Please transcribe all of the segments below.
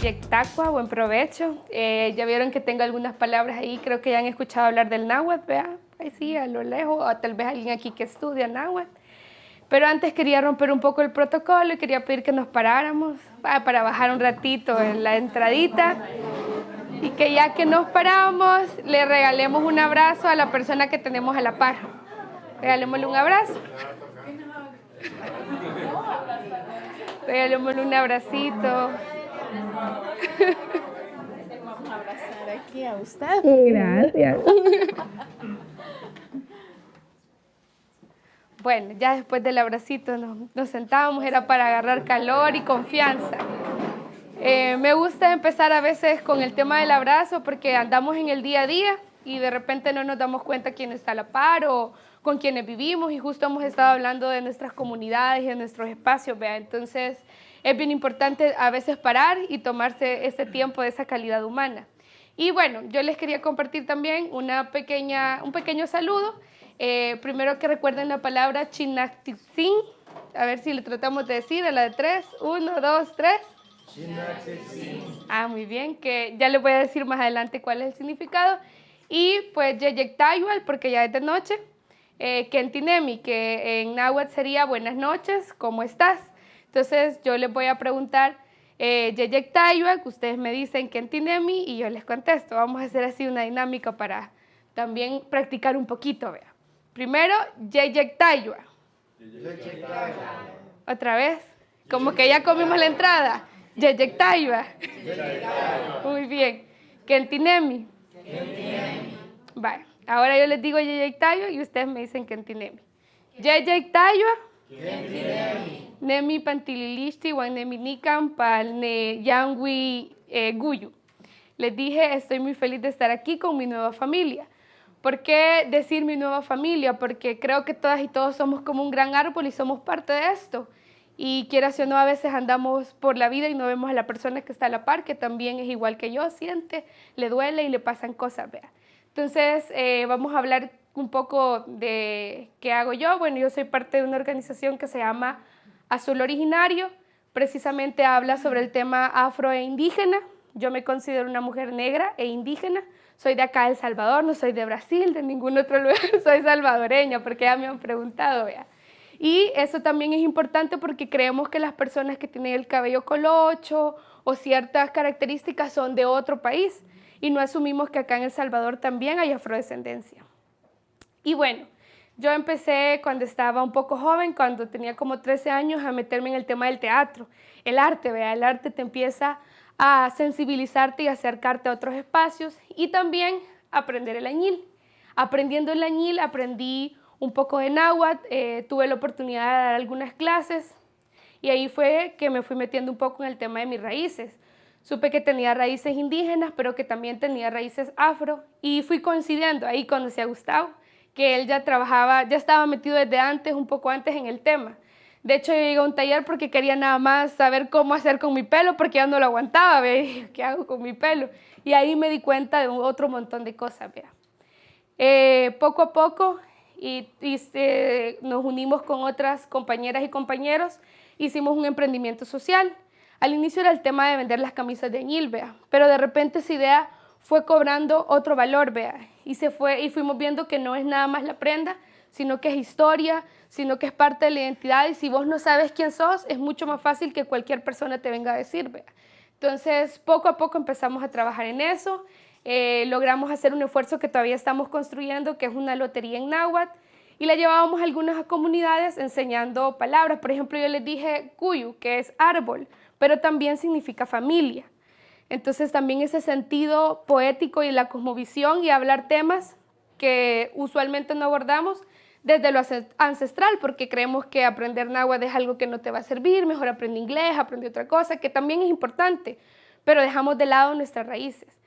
Yectacua, buen provecho. Ya vieron que tengo algunas palabras ahí, creo que ya han escuchado hablar del náhuatl, ¿vea? Ahí sí, a lo lejos, o tal vez alguien aquí que estudia náhuatl. Pero antes quería romper un poco el protocolo y quería pedir que nos paráramos para bajar un ratito en la entradita y que ya que nos paramos, le regalemos un abrazo a la persona que tenemos a la par. Regalémosle un abrazo. Regalémosle un abracito. Vamos a abrazar aquí a usted. Gracias. Bueno, ya después del abracito nos sentábamos, era para agarrar calor y confianza. Me gusta empezar a veces con el tema del abrazo porque andamos en el día a día y de repente no nos damos cuenta quién está a la par o con quienes vivimos y justo hemos estado hablando de nuestras comunidades y de nuestros espacios, ¿vea? Entonces es bien importante a veces parar y tomarse ese tiempo de esa calidad humana. Y bueno, yo les quería compartir también un pequeño saludo. Primero que recuerden la palabra Chinactitzin. A ver si le tratamos de decir a la de 3. 1, 2, 3. Muy bien, que ya les voy a decir más adelante cuál es el significado. Y pues Yeyectayual, porque ya es de noche. Kentinemi, que en náhuatl sería buenas noches, ¿cómo estás? Entonces yo les voy a preguntar Yeyectayual, que ustedes me dicen Kentinemi y yo les contesto. Vamos a hacer así una dinámica para también practicar un poquito, vea. Primero, Yeyectayual. Otra vez, como que ya comimos la entrada. Yeyectayual. Muy bien. Kentinemi. Vale. Ahora yo les digo Yeyectayual y ustedes me dicen Kentinemi. Yeyectayual. Nemi pantililisti wan nemi nikan pal ne yangui guyu. Les dije, estoy muy feliz de estar aquí con mi nueva familia. ¿Por qué decir mi nueva familia? Porque creo que todas y todos somos como un gran árbol y somos parte de esto. Y quieras o no, a veces andamos por la vida y no vemos a la persona que está a la par, que también es igual que yo, siente, le duele y le pasan cosas, vea. Entonces, vamos a hablar un poco de qué hago yo. Bueno, yo soy parte de una organización que se llama Azul Originario. Precisamente habla sobre el tema afro e indígena. Yo me considero una mujer negra e indígena. Soy de acá de El Salvador, no soy de Brasil, de ningún otro lugar. Soy salvadoreña, porque ya me han preguntado, vea. Y eso también es importante porque creemos que las personas que tienen el cabello colocho o ciertas características son de otro país y no asumimos que acá en El Salvador también hay afrodescendencia. Y bueno, yo empecé cuando estaba un poco joven, cuando tenía como 13 años, a meterme en el tema del teatro. El arte, vea, el arte te empieza a sensibilizarte y acercarte a otros espacios y también aprender el añil. Aprendiendo el añil aprendí un poco de náhuatl, tuve la oportunidad de dar algunas clases y ahí fue que me fui metiendo un poco en el tema de mis raíces. Supe que tenía raíces indígenas, pero que también tenía raíces afro y fui coincidiendo. Ahí conocí a Gustavo, que él ya trabajaba, ya estaba metido desde antes, un poco antes en el tema. De hecho, yo llegué a un taller porque quería nada más saber cómo hacer con mi pelo, porque ya no lo aguantaba, ¿ve? ¿Qué hago con mi pelo? Y ahí me di cuenta de otro montón de cosas, vea. Poco a poco nos unimos con otras compañeras y compañeros, hicimos un emprendimiento social. Al inicio era el tema de vender las camisas de añil, vea, pero de repente esa idea fue cobrando otro valor, vea, y fuimos viendo que no es nada más la prenda, sino que es historia, sino que es parte de la identidad, y si vos no sabes quién sos, es mucho más fácil que cualquier persona te venga a decir, vea. Entonces, poco a poco empezamos a trabajar en eso, logramos hacer un esfuerzo que todavía estamos construyendo, que es una lotería en náhuatl, y la llevábamos a algunas comunidades enseñando palabras. Por ejemplo, yo les dije cuyu, que es árbol, pero también significa familia. Entonces también ese sentido poético y la cosmovisión y hablar temas que usualmente no abordamos desde lo ancestral, porque creemos que aprender náhuatl es algo que no te va a servir, mejor aprende inglés, aprende otra cosa, que también es importante, pero dejamos de lado nuestras raíces.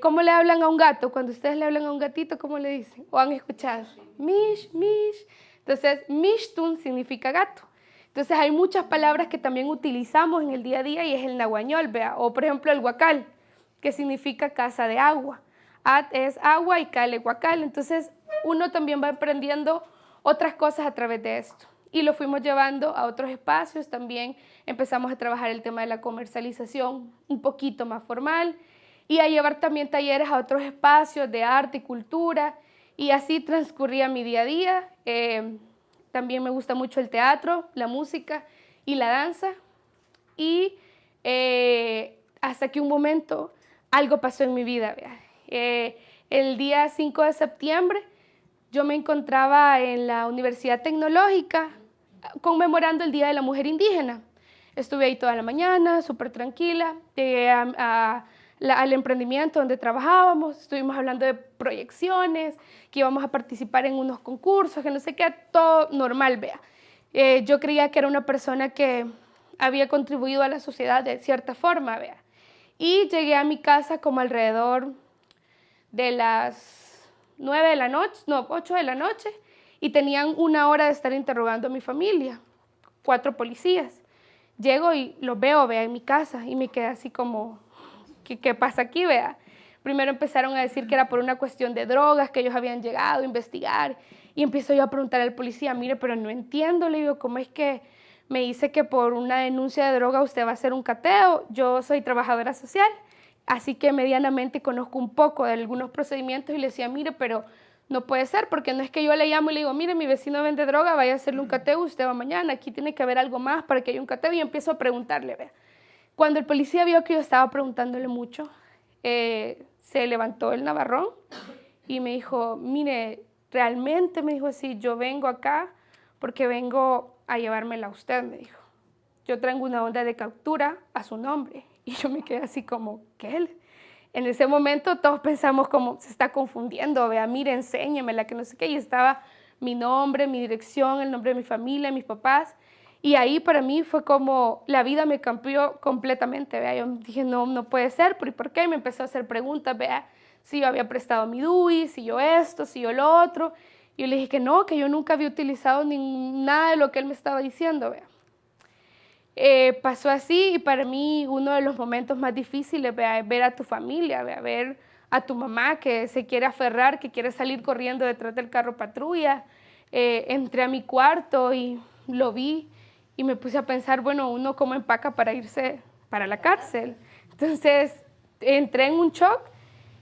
¿Cómo le hablan a un gato? Cuando ustedes le hablan a un gatito, ¿cómo le dicen? ¿O han escuchado? Mish, mish. Entonces, mishtun significa gato. Entonces hay muchas palabras que también utilizamos en el día a día y es el nahuañol, vea. O por ejemplo el huacal, que significa casa de agua. At es agua y cal es huacal. Entonces uno también va aprendiendo otras cosas a través de esto. y lo fuimos llevando a otros espacios. También empezamos a trabajar el tema de la comercialización un poquito más formal y a llevar también talleres a otros espacios de arte y cultura, y así transcurría mi día a día. También me gusta mucho el teatro, la música y la danza, y hasta que un momento algo pasó en mi vida. El día 5 de septiembre yo me encontraba en la Universidad Tecnológica conmemorando el Día de la Mujer Indígena. Estuve ahí toda la mañana, súper tranquila. Llegué al emprendimiento donde trabajábamos, estuvimos hablando de proyecciones, que íbamos a participar en unos concursos, que no sé qué, todo normal, vea. Yo creía que era una persona que había contribuido a la sociedad de cierta forma, vea. Y llegué a mi casa como alrededor de las 9 de la noche, no, 8 de la noche, y tenían 1 hora de estar interrogando a mi familia, 4 policías. Llego y los veo, vea, en mi casa, y me quedé así como, ¿qué pasa aquí, vea? Primero empezaron a decir que era por una cuestión de drogas, que ellos habían llegado a investigar, y empiezo yo a preguntar al policía, mire, pero no entiendo, le digo, ¿cómo es que me dice que por una denuncia de droga usted va a hacer un cateo? Yo soy trabajadora social, así que medianamente conozco un poco de algunos procedimientos, y le decía, mire, pero no puede ser, porque no es que yo le llamo y le digo, mire, mi vecino vende droga, vaya a hacerle un cateo, usted va mañana, aquí tiene que haber algo más para que haya un cateo, y empiezo a preguntarle, vea. Cuando el policía vio que yo estaba preguntándole mucho, se levantó el navarrón y me dijo, mire, realmente, me dijo así, yo vengo acá porque vengo a llevármela a usted, me dijo. Yo traigo una orden de captura a su nombre. Y yo me quedé así como, ¿qué? En ese momento todos pensamos como, se está confundiendo, vea, mire, enséñemela, que no sé qué. Y estaba mi nombre, mi dirección, el nombre de mi familia, mis papás. Y ahí para mí fue como la vida me cambió completamente, vea. Yo dije, no puede ser, ¿por qué? Y me empezó a hacer preguntas, vea, si yo había prestado mi DUI, si yo esto, si yo lo otro. Y yo le dije que no, que yo nunca había utilizado nada de lo que él me estaba diciendo, vea. Pasó así, y para mí uno de los momentos más difíciles, vea, es ver a tu familia, vea, ver a tu mamá que se quiere aferrar, que quiere salir corriendo detrás del carro patrulla. Entré a mi cuarto y lo vi. Y me puse a pensar, bueno, uno cómo empaca para irse para la cárcel. Entonces, entré en un shock,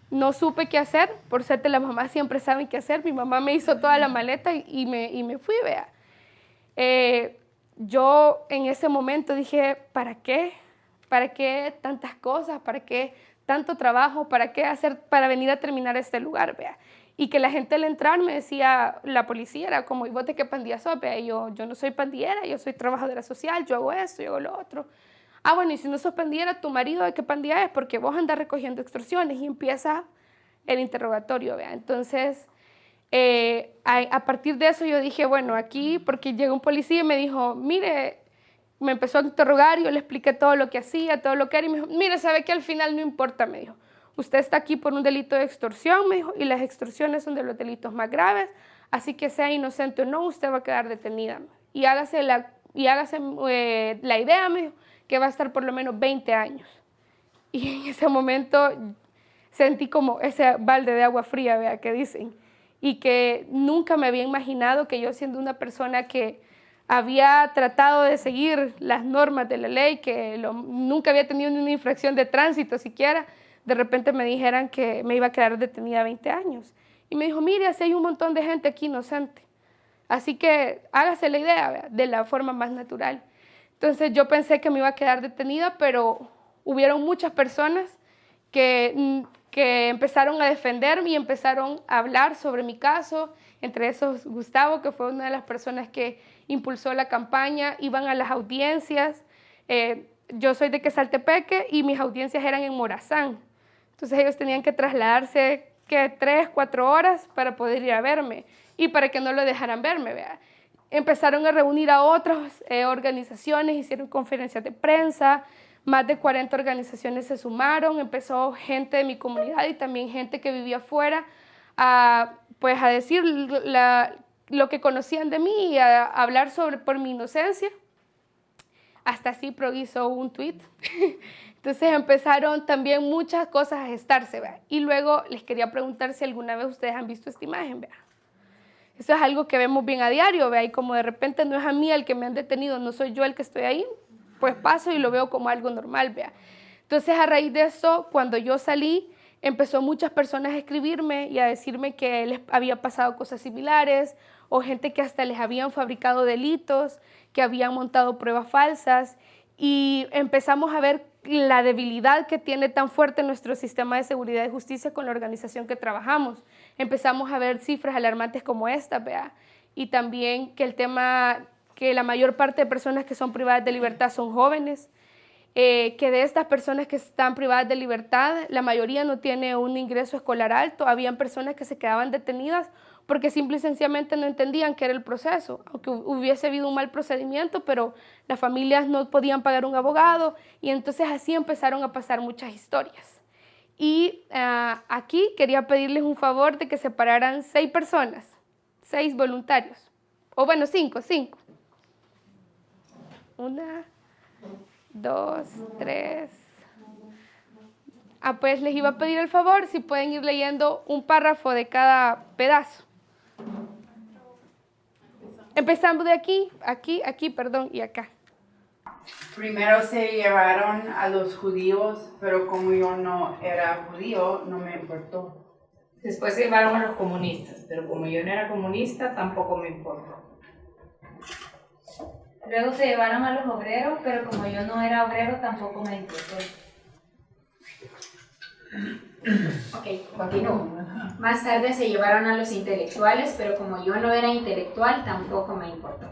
no supe qué hacer. Por suerte, las mamás siempre saben qué hacer. Mi mamá me hizo toda la maleta y me fui, vea. Yo en ese momento dije, ¿para qué? ¿Para qué tantas cosas? ¿Para qué tanto trabajo? ¿Para qué hacer para venir a terminar este lugar, vea? Y que la gente al entrar me decía, la policía era como, ¿y vos de qué pandilla sos? Y yo no soy pandillera, yo soy trabajadora social, yo hago esto, yo hago lo otro. Ah, bueno, y si no sos pandillera, ¿tu marido de qué pandilla es? Porque vos andás recogiendo extorsiones, y empieza el interrogatorio, vea. Entonces, a partir de eso yo dije, bueno, aquí, porque llegó un policía y me dijo, mire, me empezó a interrogar, yo le expliqué todo lo que hacía, todo lo que era, y me dijo, mire, ¿sabe qué? Al final no importa, me dijo. Usted está aquí por un delito de extorsión, me dijo, y las extorsiones son de los delitos más graves, así que sea inocente o no, usted va a quedar detenida. Y hágase la idea, me dijo, que va a estar por lo menos 20 años. Y en ese momento sentí como ese balde de agua fría, vea, que dicen, y que nunca me había imaginado que yo, siendo una persona que había tratado de seguir las normas de la ley, que nunca había tenido ni una infracción de tránsito siquiera, de repente me dijeran que me iba a quedar detenida 20 años. Y me dijo, mire, así hay un montón de gente aquí inocente. Así que hágase la idea, ¿verdad? De la forma más natural. Entonces yo pensé que me iba a quedar detenida, pero hubieron muchas personas que empezaron a defenderme y empezaron a hablar sobre mi caso. Entre esos Gustavo, que fue una de las personas que impulsó la campaña, iban a las audiencias. Yo soy de Quesaltepeque y mis audiencias eran en Morazán. Entonces ellos tenían que trasladarse 3, 4 horas para poder ir a verme y para que no lo dejaran verme, ¿verdad? Empezaron a reunir a otras organizaciones, hicieron conferencias de prensa, más de 40 organizaciones se sumaron, empezó gente de mi comunidad y también gente que vivía afuera a decir lo que conocían de mí y a hablar por mi inocencia. Hasta Cipro hizo un tweet. Entonces empezaron también muchas cosas a gestarse, ¿verdad? Y luego les quería preguntar si alguna vez ustedes han visto esta imagen, ¿verdad? Eso es algo que vemos bien a diario, ¿vea? Y como de repente no es a mí el que me han detenido, no soy yo el que estoy ahí, pues paso y lo veo como algo normal, ¿vea? Entonces, a raíz de eso, cuando yo salí, empezó muchas personas a escribirme y a decirme que les había pasado cosas similares, o gente que hasta les habían fabricado delitos, que habían montado pruebas falsas, y empezamos a ver la debilidad que tiene tan fuerte nuestro sistema de seguridad y justicia con la organización que trabajamos. Empezamos a ver cifras alarmantes como esta, ¿vea? Y también que el tema, que la mayor parte de personas que son privadas de libertad son jóvenes, que de estas personas que están privadas de libertad, la mayoría no tiene un ingreso escolar alto. Habían personas que se quedaban detenidas porque simple y sencillamente no entendían qué era el proceso, aunque hubiese habido un mal procedimiento, pero las familias no podían pagar un abogado, y entonces así empezaron a pasar muchas historias. Y aquí quería pedirles un favor de que separaran 6 personas, 6 voluntarios, o bueno, 5. 1, 2, 3. Pues les iba a pedir el favor si pueden ir leyendo un párrafo de cada pedazo. Empezando de aquí, perdón, y acá. Primero se llevaron a los judíos, pero como yo no era judío, no me importó. Después se llevaron a los comunistas, pero como yo no era comunista, tampoco me importó. Luego se llevaron a los obreros, pero como yo no era obrero, tampoco me importó. Ok, continúo. Más tarde se llevaron a los intelectuales, pero como yo no era intelectual, tampoco me importó.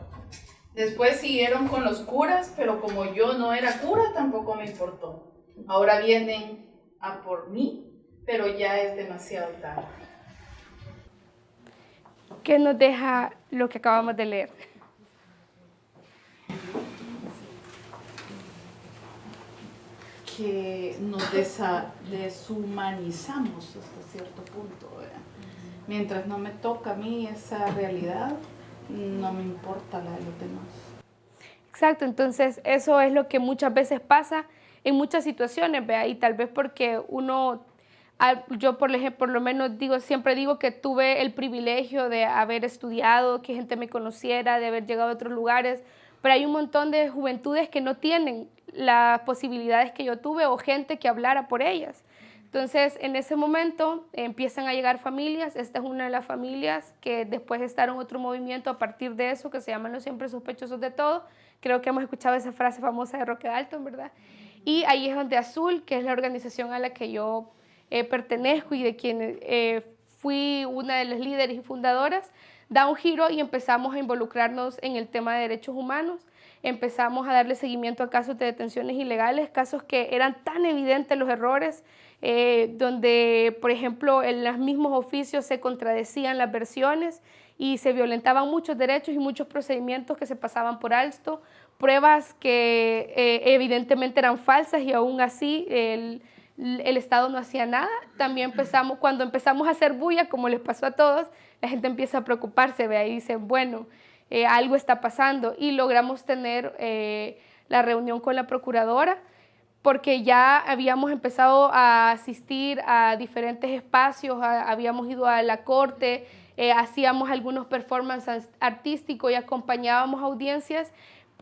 Después siguieron con los curas, pero como yo no era cura, tampoco me importó. Ahora vienen a por mí, pero ya es demasiado tarde. ¿Qué nos deja lo que acabamos de leer? Que nos deshumanizamos hasta cierto punto, ¿verdad? Mientras no me toca a mí esa realidad, no me importa la de los demás. Exacto, entonces eso es lo que muchas veces pasa en muchas situaciones, ¿vea? Y tal vez porque yo por lo menos siempre digo que tuve el privilegio de haber estudiado, que gente me conociera, de haber llegado a otros lugares, pero hay un montón de juventudes que no tienen las posibilidades que yo tuve o gente que hablara por ellas. Entonces, en ese momento empiezan a llegar familias. Esta es una de las familias que después estaron otro movimiento a partir de eso, que se llaman los siempre sospechosos de todo. Creo que hemos escuchado esa frase famosa de Roque Dalton, ¿verdad? Y ahí es donde Azul, que es la organización a la que yo pertenezco y de quien fui una de las líderes y fundadoras, da un giro y empezamos a involucrarnos en el tema de derechos humanos. Empezamos a darle seguimiento a casos de detenciones ilegales, casos que eran tan evidentes los errores, donde, por ejemplo, en los mismos oficios se contradecían las versiones y se violentaban muchos derechos y muchos procedimientos que se pasaban por alto, pruebas que evidentemente eran falsas y aún así el Estado no hacía nada. También cuando empezamos a hacer bulla, como les pasó a todos, la gente empieza a preocuparse, ve ahí y dice, bueno, algo está pasando, y logramos tener la reunión con la procuradora, porque ya habíamos empezado a asistir a diferentes espacios, habíamos ido a la corte, hacíamos algunos performances artísticos y acompañábamos audiencias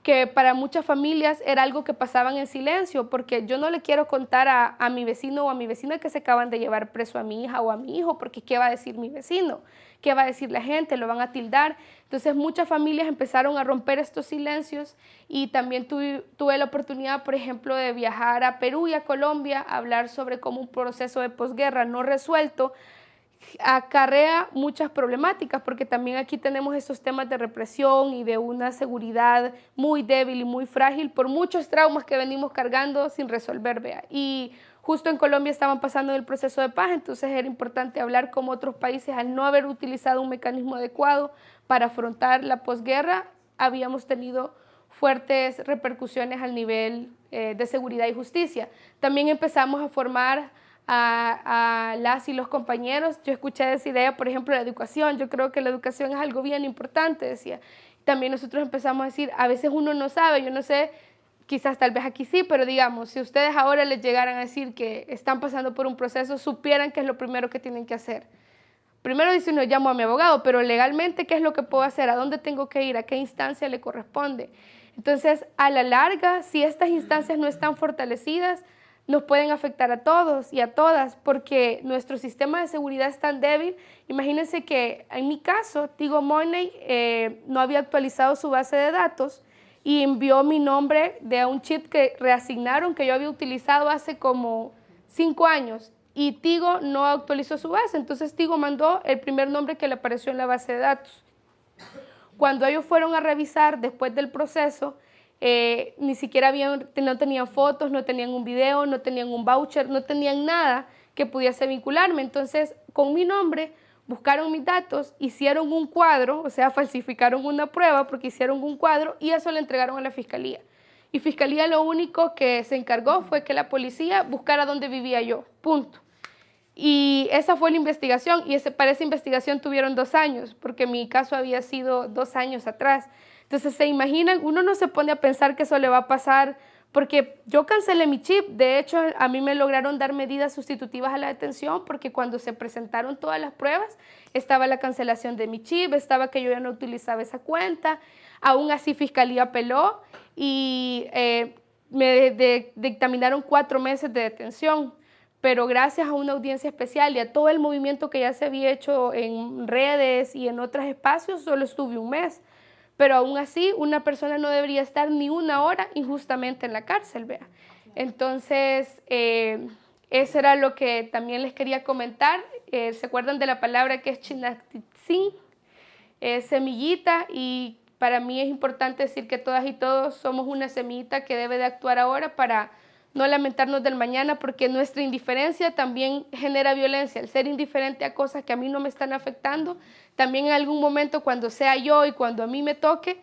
que para muchas familias era algo que pasaban en silencio, porque yo no le quiero contar a mi vecino o a mi vecina que se acaban de llevar preso a mi hija o a mi hijo, porque ¿qué va a decir mi vecino? ¿Qué va a decir la gente? ¿Lo van a tildar? Entonces muchas familias empezaron a romper estos silencios, y también tuve la oportunidad, por ejemplo, de viajar a Perú y a Colombia a hablar sobre cómo un proceso de posguerra no resuelto acarrea muchas problemáticas, porque también aquí tenemos estos temas de represión y de una seguridad muy débil y muy frágil por muchos traumas que venimos cargando sin resolver, vea. Y justo en Colombia estaban pasando el proceso de paz, entonces era importante hablar cómo otros países, al no haber utilizado un mecanismo adecuado para afrontar la posguerra, habíamos tenido fuertes repercusiones al nivel de seguridad y justicia. También empezamos a formar a las y los compañeros. Yo escuché decir ella, por ejemplo, la educación. Yo creo que la educación es algo bien importante, decía. También nosotros empezamos a decir, a veces uno no sabe, yo no sé, quizás tal vez aquí sí, pero digamos, si ustedes ahora les llegaran a decir que están pasando por un proceso, supieran que es lo primero que tienen que hacer. Primero dice uno, llamo a mi abogado, pero legalmente, ¿qué es lo que puedo hacer? ¿A dónde tengo que ir? ¿A qué instancia le corresponde? Entonces, a la larga, si estas instancias no están fortalecidas, nos pueden afectar a todos y a todas, porque nuestro sistema de seguridad es tan débil. Imagínense que en mi caso, Tigo Money no había actualizado su base de datos y envió mi nombre de un chip que reasignaron, que yo había utilizado hace como 5 años, y Tigo no actualizó su base. Entonces Tigo mandó el primer nombre que le apareció en la base de datos. Cuando ellos fueron a revisar después del proceso, ni siquiera no tenían fotos, no tenían un video, no tenían un voucher, no tenían nada que pudiese vincularme. Entonces, con mi nombre, buscaron mis datos, hicieron un cuadro, o sea, falsificaron una prueba porque hicieron un cuadro y eso le entregaron a la fiscalía. Y fiscalía lo único que se encargó fue que la policía buscara dónde vivía yo, punto. Y esa fue la investigación, y para esa investigación tuvieron 2 años, porque mi caso había sido 2 años atrás. Entonces, se imaginan, uno no se pone a pensar que eso le va a pasar, porque yo cancelé mi chip. De hecho, a mí me lograron dar medidas sustitutivas a la detención, porque cuando se presentaron todas las pruebas, estaba la cancelación de mi chip, estaba que yo ya no utilizaba esa cuenta. Aún así, Fiscalía apeló y me dictaminaron 4 meses de detención. Pero gracias a una audiencia especial y a todo el movimiento que ya se había hecho en redes y en otros espacios, solo estuve 1 mes. Pero aún así, una persona no debería estar ni 1 hora injustamente en la cárcel, vea. Entonces, eso era lo que también les quería comentar. ¿Se acuerdan de la palabra que es chinactitzin? Semillita, y para mí es importante decir que todas y todos somos una semillita que debe de actuar ahora para no lamentarnos del mañana, porque nuestra indiferencia también genera violencia. El ser indiferente a cosas que a mí no me están afectando, también en algún momento, cuando sea yo y cuando a mí me toque,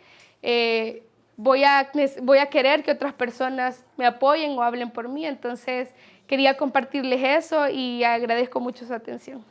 voy a querer que otras personas me apoyen o hablen por mí. Entonces, quería compartirles eso y agradezco mucho su atención.